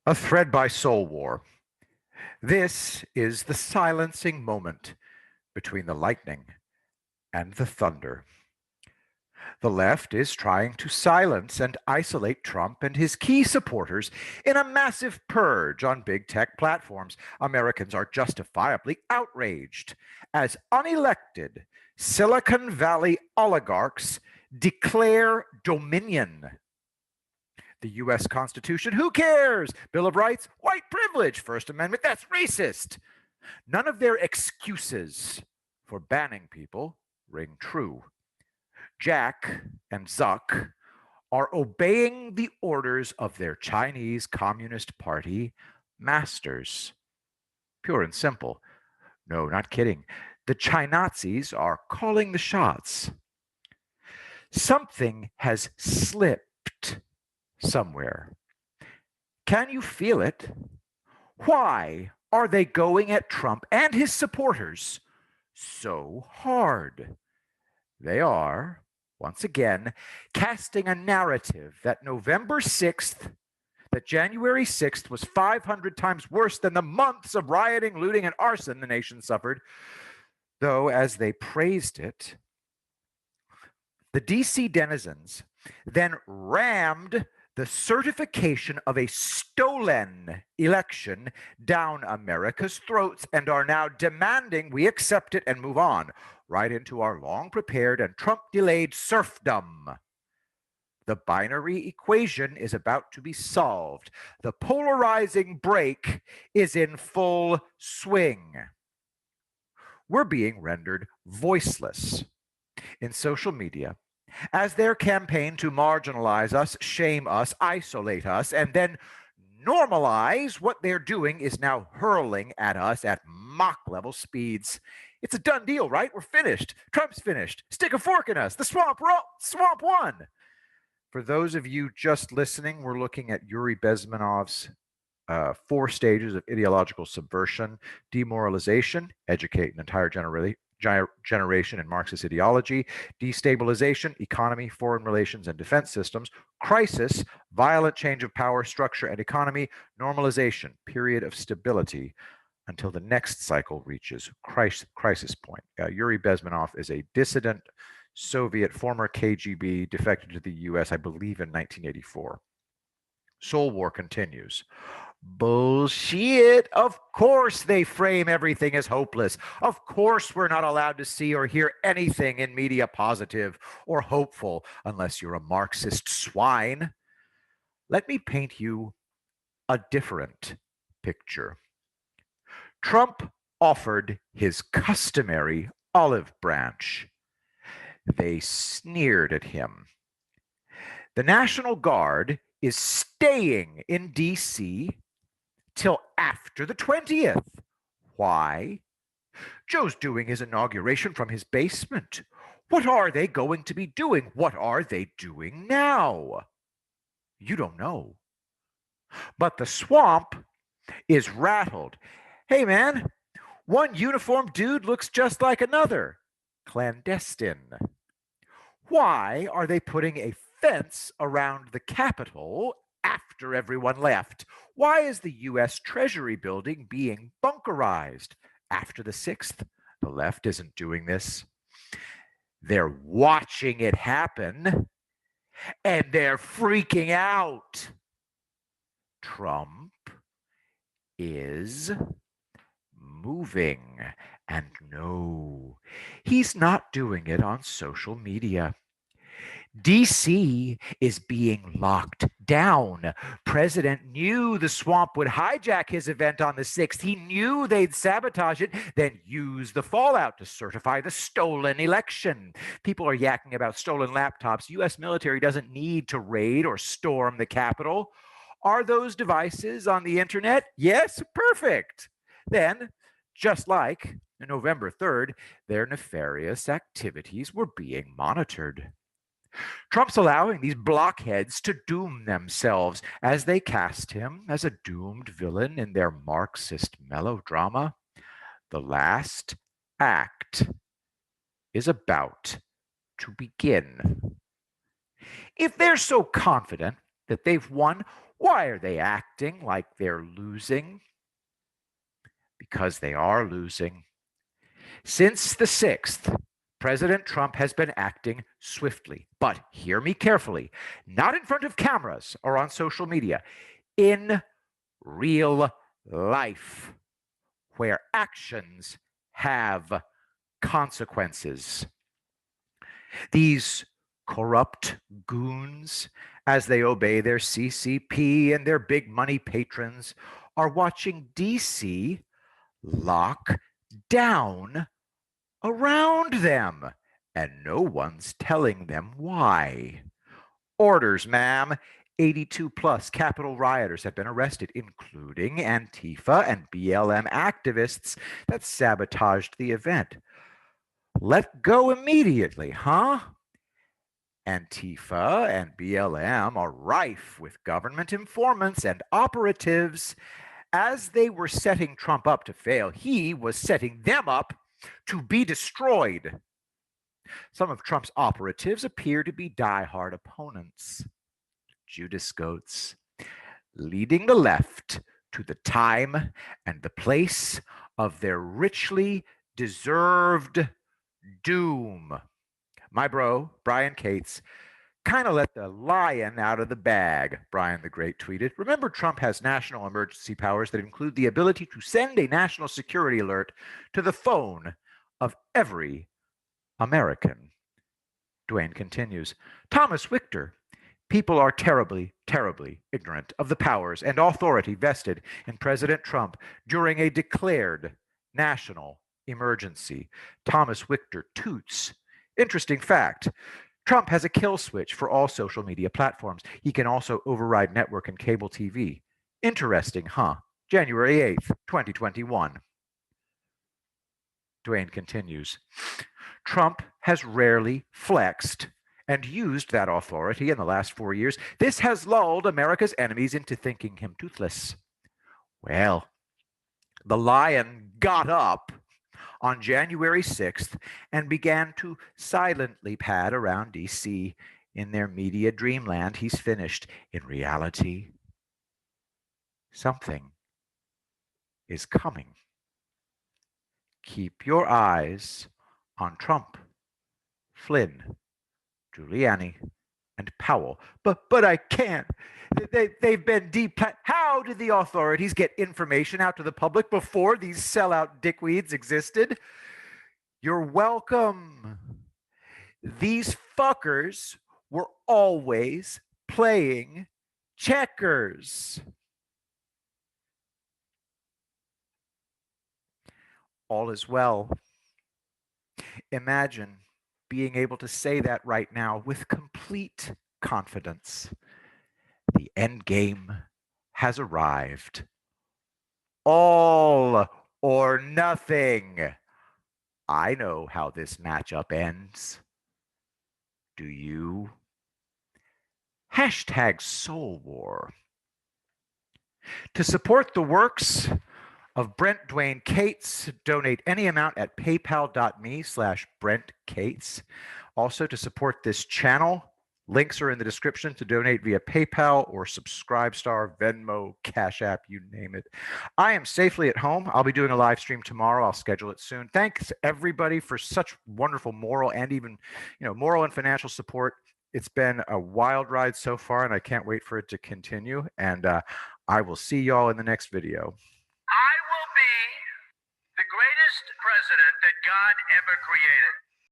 A thread by Soul War. This is the silencing moment between the lightning and the thunder. The left is trying to silence and isolate Trump and his key supporters in a massive purge on big tech platforms. Americans are justifiably outraged as unelected Silicon Valley oligarchs declare dominion. The US Constitution, who cares? Bill of Rights, white privilege. First Amendment, that's racist. None of their excuses for banning people ring true. Jack and Zuck are obeying the orders of their Chinese Communist Party masters. Pure and simple. No, not kidding. The Chinazis are calling the shots. Something has slipped somewhere. Can you feel it? Why are they going at Trump and his supporters so hard? They are, once again, casting a narrative that January 6th was 500 times worse than the months of rioting, looting, and arson the nation suffered. Though, as they praised it, the DC denizens then rammed the certification of a stolen election down America's throats and are now demanding we accept it and move on, right into our long-prepared and Trump-delayed serfdom. The binary equation is about to be solved. The polarizing break is in full swing. We're being rendered voiceless in social media as their campaign to marginalize us, shame us, isolate us, and then normalize what they're doing is now hurling at us at Mach level speeds. It's a done deal, right? We're finished. Trump's finished. Stick a fork in us. The swamp won. For those of you just listening, we're looking at Yuri Bezmenov's 4 stages of ideological subversion: demoralization, educate an entire generation in Marxist ideology; destabilization, economy, foreign relations, and defense systems; crisis, violent change of power, structure, and economy; normalization, period of stability until the next cycle reaches crisis point. Yuri Bezmenov is a dissident Soviet, former KGB, defected to the US, I believe, in 1984. Soul War continues. Bullshit. Of course they frame everything as hopeless. Of course we're not allowed to see or hear anything in media positive or hopeful unless you're a Marxist swine. Let me paint you a different picture. Trump offered his customary olive branch. They sneered at him. The National Guard is staying in D.C. till after the 20th. Why? Joe's doing his inauguration from his basement. What are they going to be doing? What are they doing now? You don't know. But the swamp is rattled. Hey, man, one uniformed dude looks just like another. Clandestine. Why are they putting a fence around the Capitol after everyone left? Why is the U.S. Treasury building being bunkerized? After the 6th, the left isn't doing this. They're watching it happen, and they're freaking out. Trump is moving, and no, he's not doing it on social media. DC is being locked down. President knew the swamp would hijack his event on the 6th. He knew they'd sabotage it, then use the fallout to certify the stolen election. People are yakking about stolen laptops. U.S. military doesn't need to raid or storm the Capitol. Are those devices on the internet? Yes, perfect. Then, just like November 3rd, their nefarious activities were being monitored. Trump's allowing these blockheads to doom themselves as they cast him as a doomed villain in their Marxist melodrama. The last act is about to begin. If they're so confident that they've won, Why are they acting like they're losing? Because they are losing. Since the 6th, President Trump has been acting swiftly, but hear me carefully, not in front of cameras or on social media, in real life, where actions have consequences. These corrupt goons, as they obey their CCP and their big money patrons, are watching DC lock down around them, and no one's telling them why. Orders, ma'am. 82 plus Capitol rioters have been arrested, including Antifa and BLM activists that sabotaged the event. Let go immediately, huh? Antifa and BLM are rife with government informants and operatives. As they were setting Trump up to fail, he was setting them up to be destroyed. Some of Trump's operatives appear to be diehard opponents, Judas goats, leading the left to the time and the place of their richly deserved doom. My bro, Brian Cates, kind of let the lion out of the bag, Brian the Great tweeted. Remember, Trump has national emergency powers that include the ability to send a national security alert to the phone of every American. Dwayne continues. Thomas Wichter. People are terribly, terribly ignorant of the powers and authority vested in President Trump during a declared national emergency. Thomas Wichter toots. Interesting fact. Trump has a kill switch for all social media platforms. He can also override network and cable TV. Interesting, huh? January 8th, 2021. Dwayne continues. Trump has rarely flexed and used that authority in the last 4 years. This has lulled America's enemies into thinking him toothless. Well, the lion got up on January 6th and began to silently pad around DC. In their media dreamland, he's finished. In reality, something is coming. Keep your eyes on Trump, Flynn, Giuliani, and Powell. But I can't. They've been How did the authorities get information out to the public before these sellout dickweeds existed? You're welcome. These fuckers were always playing checkers. All is well. Imagine being able to say that right now with complete confidence. The end game has arrived. All or nothing. I know how this matchup ends. Do you? Hashtag Soul War. To support the works of Brent Dwayne Cates, donate any amount at paypal.me/Brent Cates. Also, to support this channel, links are in the description to donate via PayPal or Subscribestar, Venmo, Cashapp, you name it. I am safely at home. I'll be doing a live stream tomorrow. I'll schedule it soon. Thanks everybody for such wonderful moral and even, moral and financial support. It's been a wild ride so far, and I can't wait for it to continue. And I will see y'all in the next video. I will be the greatest president that God ever created.